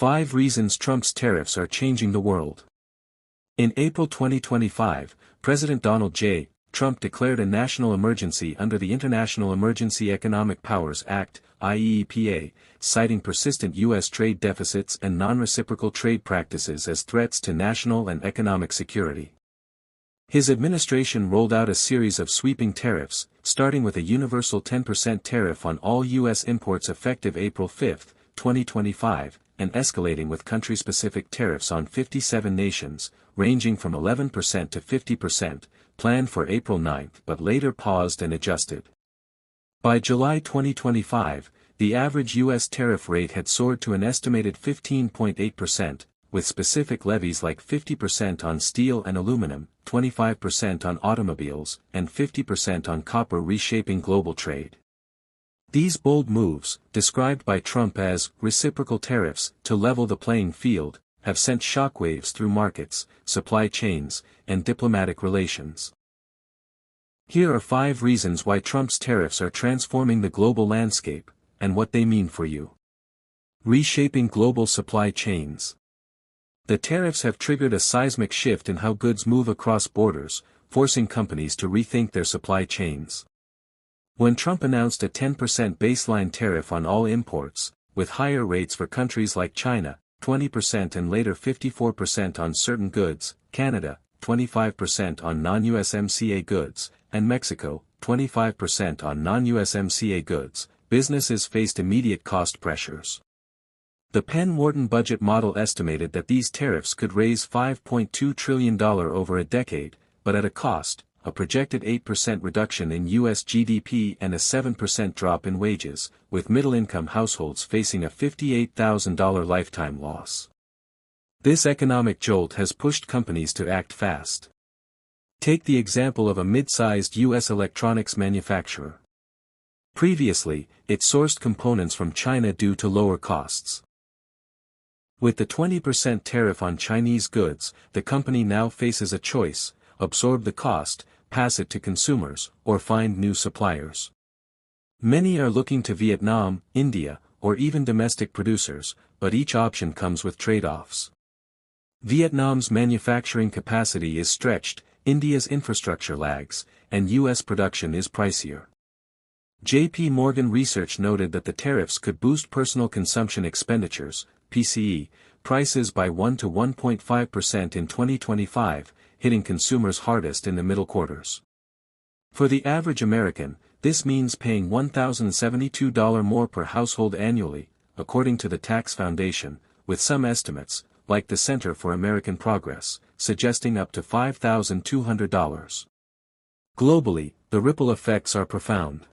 5 Reasons Trump's Tariffs Are Changing the World. In April 2025, President Donald J. Trump declared a national emergency under the International Emergency Economic Powers Act, IEEPA, citing persistent U.S. trade deficits and non-reciprocal trade practices as threats to national and economic security. His administration rolled out a series of sweeping tariffs, starting with a universal 10% tariff on all U.S. imports effective April 5, 2025, and escalating with country-specific tariffs on 57 nations, ranging from 11% to 50%, planned for April 9 but later paused and adjusted. By July 2025, the average U.S. tariff rate had soared to an estimated 15.8%, with specific levies like 50% on steel and aluminum, 25% on automobiles, and 50% on copper reshaping global trade. These bold moves, described by Trump as reciprocal tariffs to level the playing field, have sent shockwaves through markets, supply chains, and diplomatic relations. Here are 5 reasons why Trump's tariffs are transforming the global landscape, and what they mean for you. Reshaping global supply chains. The tariffs have triggered a seismic shift in how goods move across borders, forcing companies to rethink their supply chains. When Trump announced a 10% baseline tariff on all imports, with higher rates for countries like China, 20% and later 54% on certain goods, Canada, 25% on non-USMCA goods, and Mexico, 25% on non-USMCA goods, businesses faced immediate cost pressures. The Penn-Wharton budget model estimated that these tariffs could raise $5.2 trillion over a decade, but at a cost, a projected 8% reduction in U.S. GDP and a 7% drop in wages, with middle-income households facing a $58,000 lifetime loss. This economic jolt has pushed companies to act fast. Take the example of a mid-sized U.S. electronics manufacturer. Previously, it sourced components from China due to lower costs. With the 20% tariff on Chinese goods, the company now faces a choice: absorb the cost, pass it to consumers, or find new suppliers. Many are looking to Vietnam, India, or even domestic producers, but each option comes with trade-offs. Vietnam's manufacturing capacity is stretched, India's infrastructure lags, and U.S. production is pricier. J.P. Morgan research noted that the tariffs could boost personal consumption expenditures, PCE, prices by 1 to 1.5% in 2025, hitting consumers hardest in the middle quarters. For the average American, this means paying $1,072 more per household annually, according to the Tax Foundation, with some estimates, like the Center for American Progress, suggesting up to $5,200. Globally, the ripple effects are profound.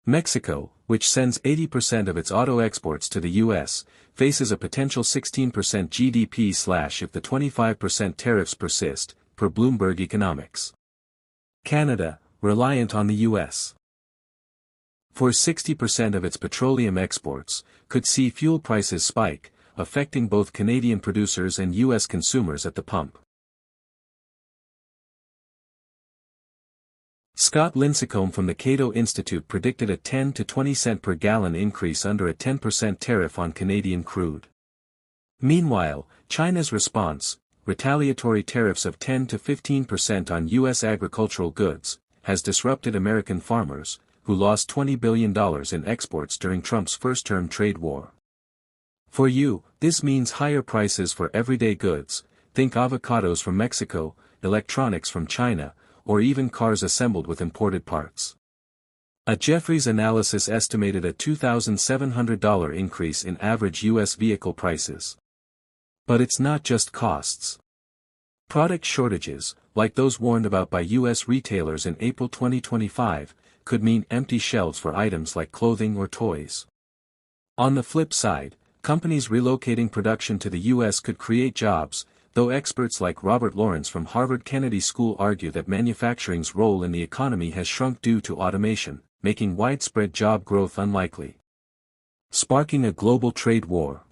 Mexico, which sends 80% of its auto exports to the U.S., faces a potential 16% GDP slash if the 25% tariffs persist, per Bloomberg Economics. Canada, reliant on the U.S. for 60% of its petroleum exports, could see fuel prices spike, affecting both Canadian producers and U.S. consumers at the pump. Scott Lincecum from the Cato Institute predicted a 10 to 20 cent per gallon increase under a 10% tariff on Canadian crude. Meanwhile, China's response, retaliatory tariffs of 10 to 15% on U.S. agricultural goods, has disrupted American farmers, who lost $20 billion in exports during Trump's first-term trade war. For you, this means higher prices for everyday goods, think avocados from Mexico, electronics from China, or even cars assembled with imported parts. A Jefferies analysis estimated a $2,700 increase in average U.S. vehicle prices. But it's not just costs. Product shortages, like those warned about by U.S. retailers in April 2025, could mean empty shelves for items like clothing or toys. On the flip side, companies relocating production to the U.S. could create jobs, though experts like Robert Lawrence from Harvard Kennedy School argue that manufacturing's role in the economy has shrunk due to automation, making widespread job growth unlikely. Sparking a global trade war.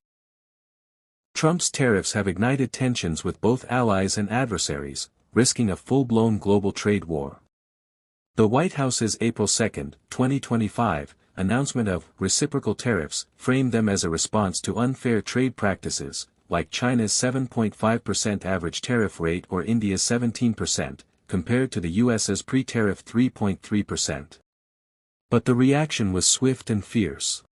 Trump's tariffs have ignited tensions with both allies and adversaries, risking a full-blown global trade war. The White House's April 2, 2025, announcement of reciprocal tariffs framed them as a response to unfair trade practices, like China's 7.5% average tariff rate or India's 17%, compared to the US's pre-tariff 3.3%. But the reaction was swift and fierce.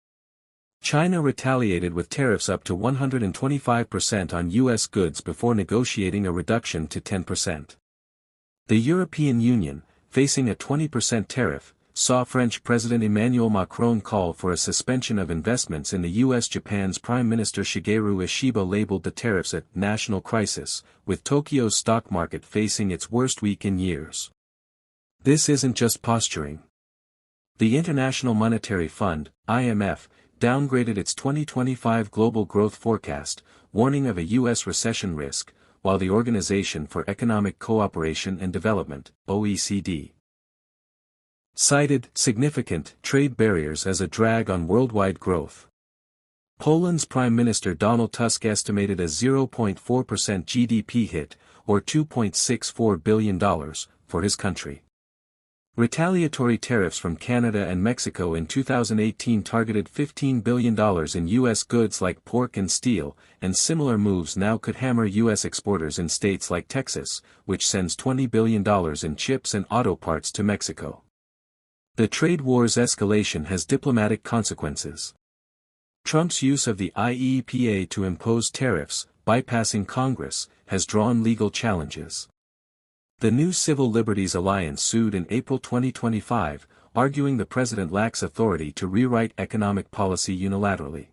China retaliated with tariffs up to 125% on U.S. goods before negotiating a reduction to 10%. The European Union, facing a 20% tariff, saw French President Emmanuel Macron call for a suspension of investments in the U.S. Japan's Prime Minister Shigeru Ishiba labeled the tariffs a national crisis, with Tokyo's stock market facing its worst week in years. This isn't just posturing. The International Monetary Fund, IMF, downgraded its 2025 global growth forecast, warning of a U.S. recession risk, while the Organization for Economic Cooperation and Development, OECD, cited significant trade barriers as a drag on worldwide growth. Poland's Prime Minister Donald Tusk estimated a 0.4% GDP hit, or $2.64 billion, for his country. Retaliatory tariffs from Canada and Mexico in 2018 targeted $15 billion in U.S. goods like pork and steel, and similar moves now could hammer U.S. exporters in states like Texas, which sends $20 billion in chips and auto parts to Mexico. The trade war's escalation has diplomatic consequences. Trump's use of the IEEPA to impose tariffs, bypassing Congress, has drawn legal challenges. The new Civil Liberties Alliance sued in April 2025, arguing the president lacks authority to rewrite economic policy unilaterally.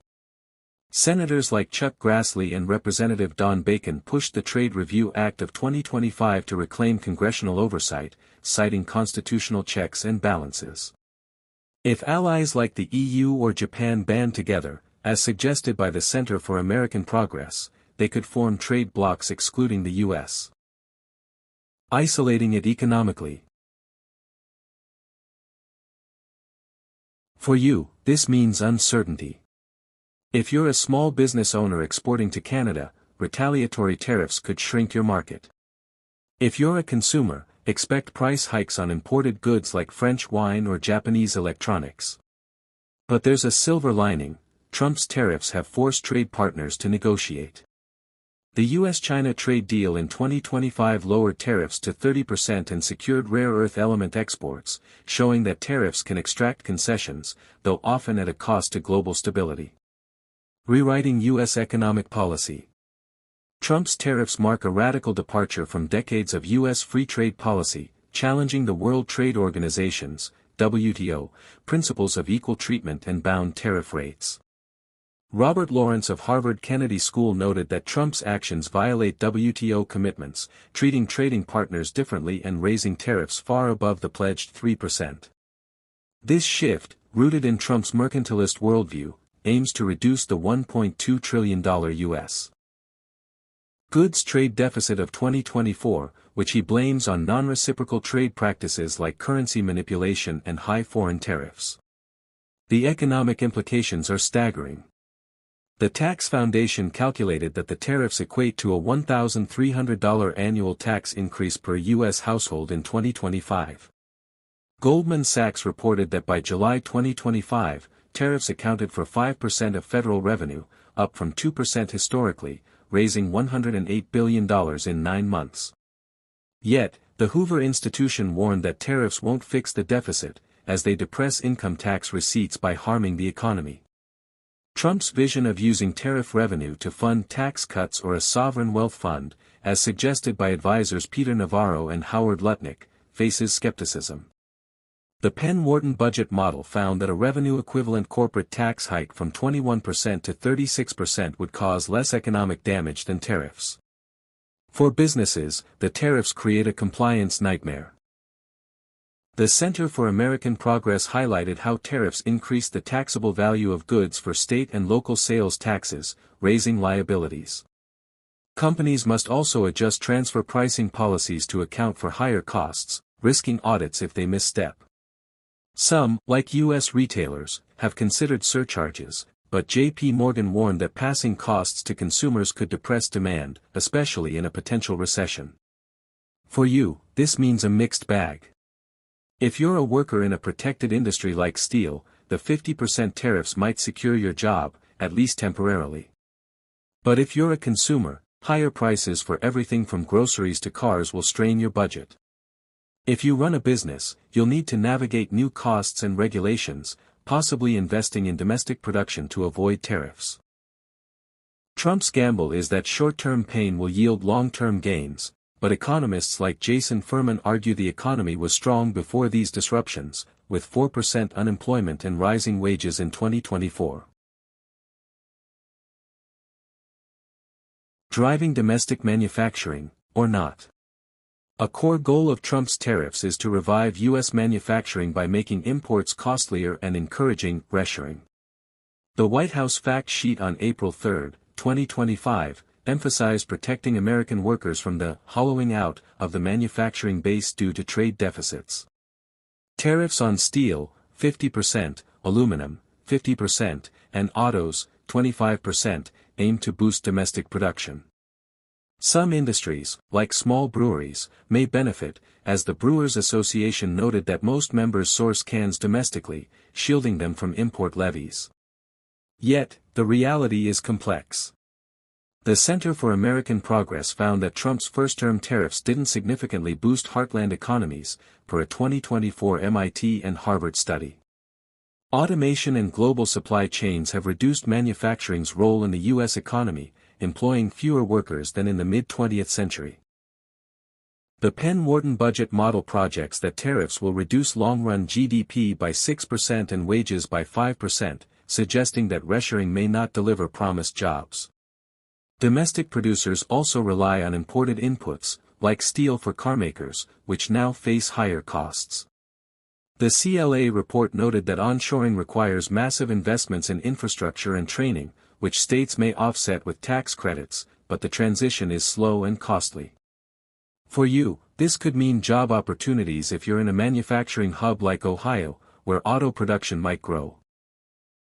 Senators like Chuck Grassley and Representative Don Bacon pushed the Trade Review Act of 2025 to reclaim congressional oversight, citing constitutional checks and balances. If allies like the EU or Japan band together, as suggested by the Center for American Progress, they could form trade blocs excluding the U.S., isolating it economically. For you, this means uncertainty. If you're a small business owner exporting to Canada, retaliatory tariffs could shrink your market. If you're a consumer, expect price hikes on imported goods like French wine or Japanese electronics. But there's a silver lining: Trump's tariffs have forced trade partners to negotiate. The U.S.-China trade deal in 2025 lowered tariffs to 30% and secured rare earth element exports, showing that tariffs can extract concessions, though often at a cost to global stability. Rewriting U.S. economic policy. Trump's tariffs mark a radical departure from decades of U.S. free trade policy, challenging the World Trade Organization's, WTO, principles of equal treatment and bound tariff rates. Robert Lawrence of Harvard Kennedy School noted that Trump's actions violate WTO commitments, treating trading partners differently and raising tariffs far above the pledged 3%. This shift, rooted in Trump's mercantilist worldview, aims to reduce the $1.2 trillion U.S. goods trade deficit of 2024, which he blames on non-reciprocal trade practices like currency manipulation and high foreign tariffs. The economic implications are staggering. The Tax Foundation calculated that the tariffs equate to a $1,300 annual tax increase per U.S. household in 2025. Goldman Sachs reported that by July 2025, tariffs accounted for 5% of federal revenue, up from 2% historically, raising $108 billion in 9 months. Yet, the Hoover Institution warned that tariffs won't fix the deficit, as they depress income tax receipts by harming the economy. Trump's vision of using tariff revenue to fund tax cuts or a sovereign wealth fund, as suggested by advisors Peter Navarro and Howard Lutnick, faces skepticism. The Penn-Wharton budget model found that a revenue-equivalent corporate tax hike from 21% to 36% would cause less economic damage than tariffs. For businesses, the tariffs create a compliance nightmare. The Center for American Progress highlighted how tariffs increase the taxable value of goods for state and local sales taxes, raising liabilities. Companies must also adjust transfer pricing policies to account for higher costs, risking audits if they misstep. Some, like U.S. retailers, have considered surcharges, but J.P. Morgan warned that passing costs to consumers could depress demand, especially in a potential recession. For you, this means a mixed bag. If you're a worker in a protected industry like steel, the 50% tariffs might secure your job, at least temporarily. But if you're a consumer, higher prices for everything from groceries to cars will strain your budget. If you run a business, you'll need to navigate new costs and regulations, possibly investing in domestic production to avoid tariffs. Trump's gamble is that short-term pain will yield long-term gains, but economists like Jason Furman argue the economy was strong before these disruptions, with 4% unemployment and rising wages in 2024. Driving domestic manufacturing, or not? A core goal of Trump's tariffs is to revive U.S. manufacturing by making imports costlier and encouraging reshoring. The White House fact sheet on April 3, 2025, emphasized protecting American workers from the hollowing out of the manufacturing base due to trade deficits. Tariffs on steel, 50%, aluminum, 50%, and autos, 25%, aim to boost domestic production. Some industries, like small breweries, may benefit, as the Brewers Association noted that most members source cans domestically, shielding them from import levies. Yet, the reality is complex. The Center for American Progress found that Trump's first-term tariffs didn't significantly boost heartland economies, per a 2024 MIT and Harvard study. Automation and global supply chains have reduced manufacturing's role in the U.S. economy, employing fewer workers than in the mid-20th century. The Penn-Wharton budget model projects that tariffs will reduce long-run GDP by 6% and wages by 5%, suggesting that reshoring may not deliver promised jobs. Domestic producers also rely on imported inputs, like steel for carmakers, which now face higher costs. The CLA report noted that onshoring requires massive investments in infrastructure and training, which states may offset with tax credits, but the transition is slow and costly. For you, this could mean job opportunities if you're in a manufacturing hub like Ohio, where auto production might grow.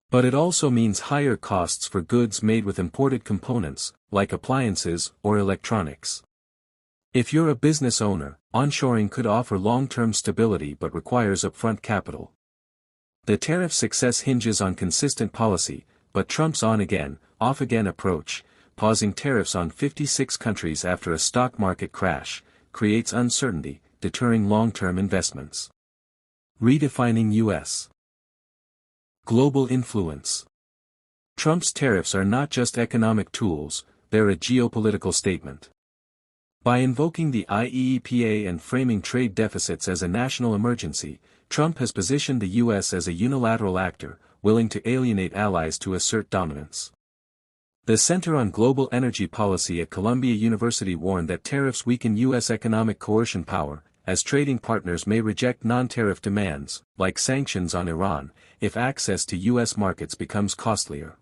But it also means higher costs for goods made with imported components, like appliances or electronics. If you're a business owner, onshoring could offer long-term stability but requires upfront capital. The tariff success hinges on consistent policy, but Trump's on-again, off-again approach, pausing tariffs on 56 countries after a stock market crash, creates uncertainty, deterring long-term investments. Redefining U.S. global influence. Trump's tariffs are not just economic tools, they're a geopolitical statement. By invoking the IEEPA and framing trade deficits as a national emergency, Trump has positioned the U.S. as a unilateral actor, willing to alienate allies to assert dominance. The Center on Global Energy Policy at Columbia University warned that tariffs weaken U.S. economic coercion power, as trading partners may reject non-tariff demands, like sanctions on Iran, if access to U.S. markets becomes costlier.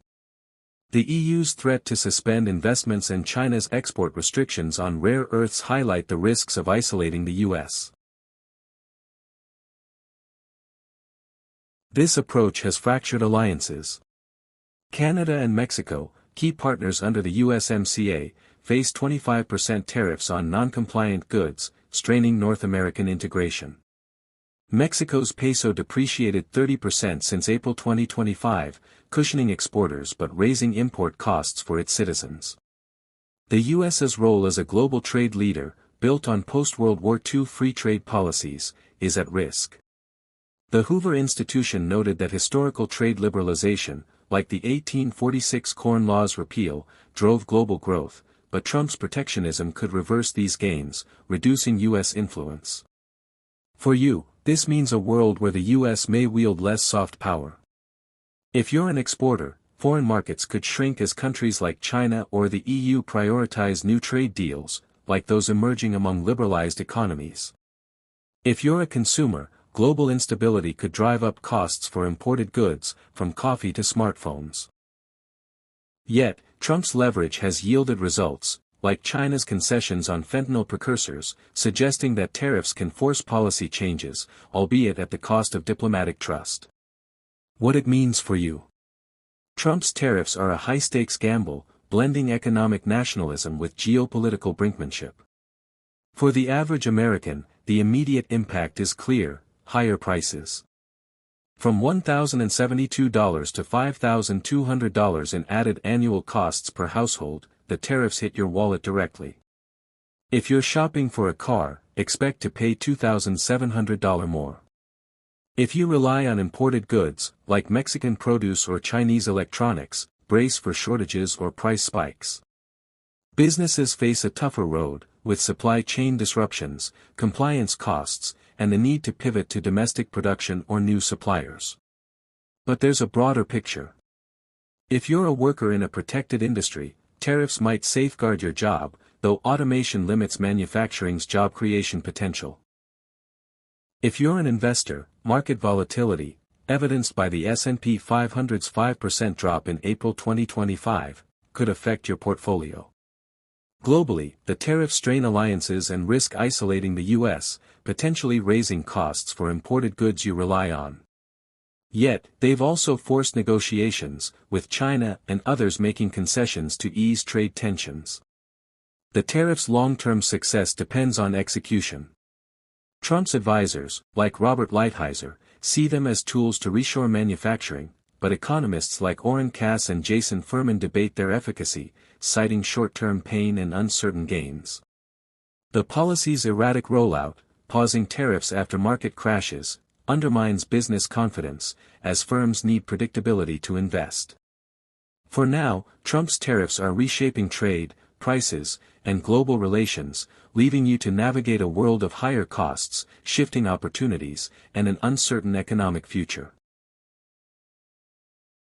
The EU's threat to suspend investments and China's export restrictions on rare earths highlight the risks of isolating the U.S. This approach has fractured alliances. Canada and Mexico, key partners under the USMCA, face 25% tariffs on non-compliant goods, straining North American integration. Mexico's peso depreciated 30% since April 2025, cushioning exporters but raising import costs for its citizens. The U.S.'s role as a global trade leader, built on post-World War II free trade policies, is at risk. The Hoover Institution noted that historical trade liberalization, like the 1846 Corn Law's repeal, drove global growth, but Trump's protectionism could reverse these gains, reducing U.S. influence. For you, this means a world where the U.S. may wield less soft power. If you're an exporter, foreign markets could shrink as countries like China or the EU prioritize new trade deals, like those emerging among liberalized economies. If you're a consumer, global instability could drive up costs for imported goods, from coffee to smartphones. Yet, Trump's leverage has yielded results, like China's concessions on fentanyl precursors, suggesting that tariffs can force policy changes, albeit at the cost of diplomatic trust. What it means for you. Trump's tariffs are a high-stakes gamble, blending economic nationalism with geopolitical brinkmanship. For the average American, the immediate impact is clear: higher prices. From $1,072 to $5,200 in added annual costs per household, the tariffs hit your wallet directly. If you're shopping for a car, expect to pay $2,700 more. If you rely on imported goods, like Mexican produce or Chinese electronics, brace for shortages or price spikes. Businesses face a tougher road, with supply chain disruptions, compliance costs, and the need to pivot to domestic production or new suppliers. But there's a broader picture. If you're a worker in a protected industry, tariffs might safeguard your job, though automation limits manufacturing's job creation potential. If you're an investor, market volatility, evidenced by the S&P 500's 5% drop in April 2025, could affect your portfolio. Globally, the tariffs strain alliances and risk isolating the U.S., potentially raising costs for imported goods you rely on. Yet, they've also forced negotiations, with China and others making concessions to ease trade tensions. The tariffs' long-term success depends on execution. Trump's advisors, like Robert Lighthizer, see them as tools to reshore manufacturing, but economists like Oren Cass and Jason Furman debate their efficacy, citing short-term pain and uncertain gains. The policy's erratic rollout, pausing tariffs after market crashes, undermines business confidence, as firms need predictability to invest. For now, Trump's tariffs are reshaping trade, prices, and global relations, leaving you to navigate a world of higher costs, shifting opportunities, and an uncertain economic future.